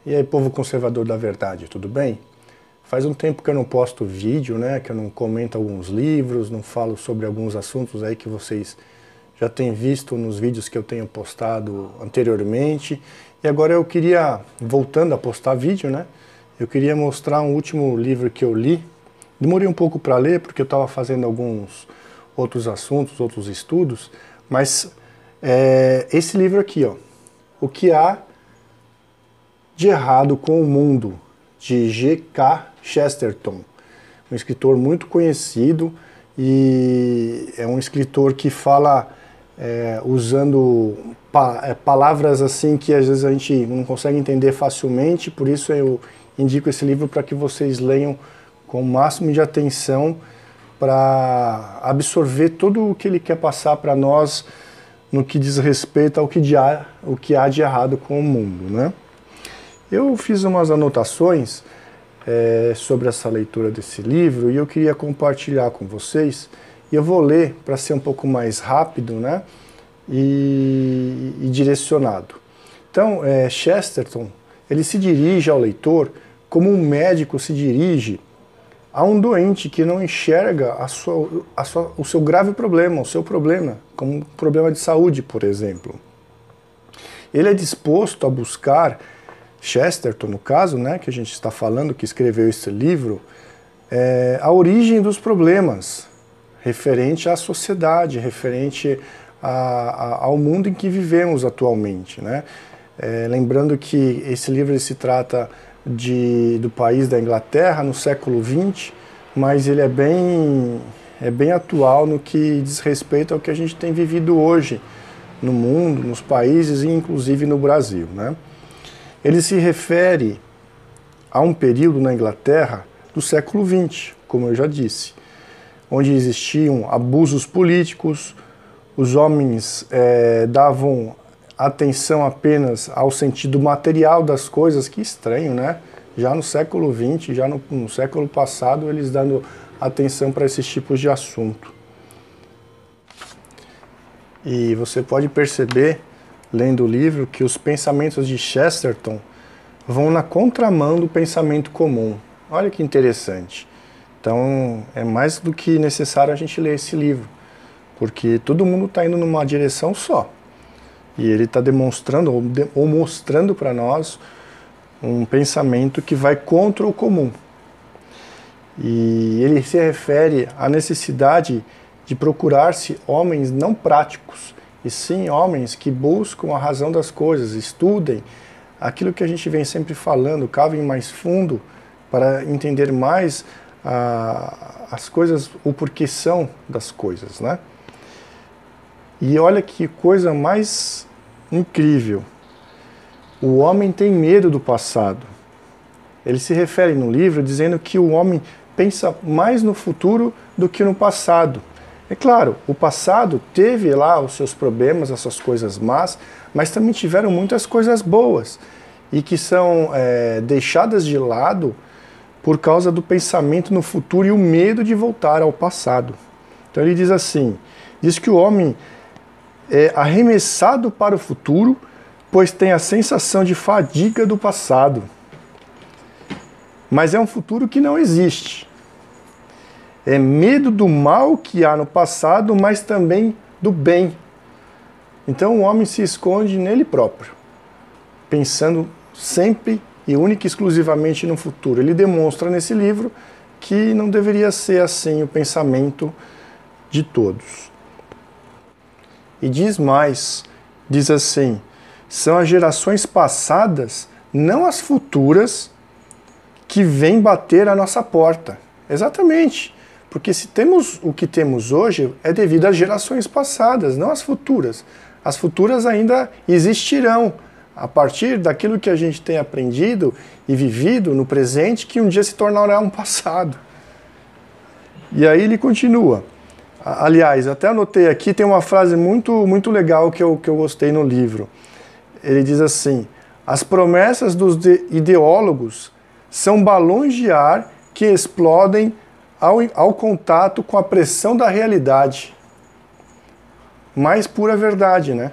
E aí, povo conservador da verdade, tudo bem? Faz um tempo que eu não posto vídeo, né? Que eu não comento alguns livros, não falo sobre alguns assuntos aí que vocês já têm visto nos vídeos que eu tenho postado anteriormente. E agora eu queria, voltando a postar vídeo, né? Eu queria mostrar um último livro que eu li. Demorei um pouco para ler porque eu estava fazendo alguns outros assuntos, outros estudos, mas esse livro aqui, ó, O que há de errado com o mundo, de G.K. Chesterton, um escritor muito conhecido e é um escritor que fala usando palavras assim que às vezes a gente não consegue entender facilmente, por isso eu indico esse livro para que vocês leiam com o máximo de atenção para absorver tudo o que ele quer passar para nós no que diz respeito ao que há de errado com o mundo, né? Eu fiz umas anotações sobre essa leitura desse livro e eu queria compartilhar com vocês. E eu vou ler para ser um pouco mais rápido, né? E direcionado. Então, Chesterton, ele se dirige ao leitor como um médico se dirige a um doente que não enxerga o seu grave problema, o seu problema, como um problema de saúde, por exemplo. Ele é disposto a buscar, Chesterton, no caso, né, que a gente está falando, que escreveu esse livro, a origem dos problemas, referente à sociedade, referente ao mundo em que vivemos atualmente, né? Lembrando que esse livro se trata do país da Inglaterra, no século XX, mas ele é bem atual no que diz respeito ao que a gente tem vivido hoje no mundo, nos países e inclusive no Brasil, né? Ele se refere a um período na Inglaterra do século XX, como eu já disse, onde existiam abusos políticos, os homens davam atenção apenas ao sentido material das coisas, que estranho, né? Já no século XX, já no século passado, eles dando atenção para esses tipos de assunto. E você pode perceber, lendo o livro, que os pensamentos de Chesterton vão na contramão do pensamento comum. Olha que interessante. Então, é mais do que necessário a gente ler esse livro, porque todo mundo está indo numa direção só. E ele está demonstrando ou mostrando para nós um pensamento que vai contra o comum. E ele se refere à necessidade de procurar-se homens não práticos, e sim homens que buscam a razão das coisas, estudem aquilo que a gente vem sempre falando, cavem mais fundo para entender mais as coisas, o porquê são das coisas, né? E olha que coisa mais incrível. O homem tem medo do passado. Ele se refere no livro dizendo que o homem pensa mais no futuro do que no passado. É claro, o passado teve lá os seus problemas, as suas coisas más, mas também tiveram muitas coisas boas e que são deixadas de lado por causa do pensamento no futuro e o medo de voltar ao passado. Então ele diz assim, diz que o homem é arremessado para o futuro, pois tem a sensação de fadiga do passado. Mas é um futuro que não existe. É medo do mal que há no passado, mas também do bem. Então o homem se esconde nele próprio, pensando sempre e única e exclusivamente no futuro. Ele demonstra nesse livro que não deveria ser assim o pensamento de todos. E diz mais, diz assim, são as gerações passadas, não as futuras, que vêm bater à nossa porta. Exatamente. Porque se temos o que temos hoje, é devido às gerações passadas, não às futuras. As futuras ainda existirão, a partir daquilo que a gente tem aprendido e vivido no presente, que um dia se tornará um passado. E aí ele continua. Aliás, até anotei aqui, tem uma frase muito legal que eu gostei no livro. Ele diz assim, as promessas dos ideólogos são balões de ar que explodem ao contato com a pressão da realidade. Mais pura verdade, né?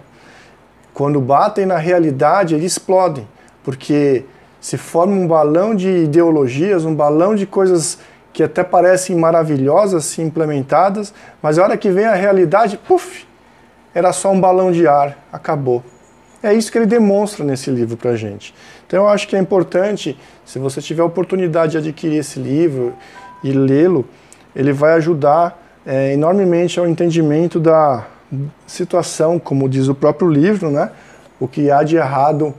Quando batem na realidade, eles explodem, porque se forma um balão de ideologias, um balão de coisas que até parecem maravilhosas se implementadas, mas a hora que vem a realidade, puf, era só um balão de ar, acabou. É isso que ele demonstra nesse livro pra gente. Então eu acho que é importante, se você tiver a oportunidade de adquirir esse livro e lê-lo, ele vai ajudar enormemente ao entendimento da situação, como diz o próprio livro, né? O que há de errado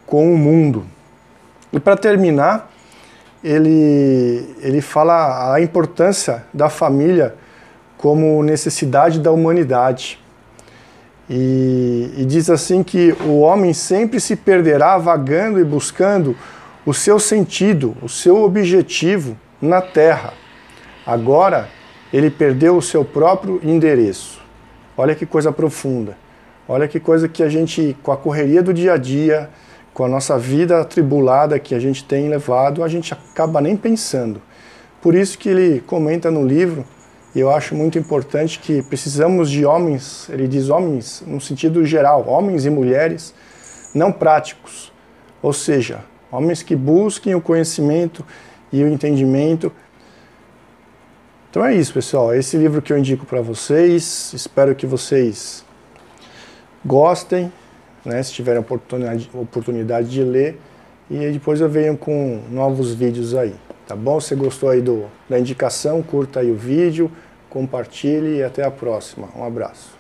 com o mundo. E para terminar, ele fala a importância da família como necessidade da humanidade. E diz assim que o homem sempre se perderá vagando e buscando o seu sentido, o seu objetivo na Terra. Agora, ele perdeu o seu próprio endereço. Olha que coisa profunda. Olha que coisa que a gente, com a correria do dia a dia, com a nossa vida atribulada que a gente tem levado, a gente acaba nem pensando. Por isso que ele comenta no livro, e eu acho muito importante, que precisamos de homens, ele diz homens no sentido geral, homens e mulheres não práticos, ou seja, homens que busquem o conhecimento e o entendimento. Então é isso, pessoal, é esse livro que eu indico para vocês, espero que vocês gostem, né, se tiverem oportunidade de ler, e depois eu venho com novos vídeos aí, tá bom? Se você gostou aí da indicação, curta aí o vídeo, compartilhe e até a próxima. Um abraço.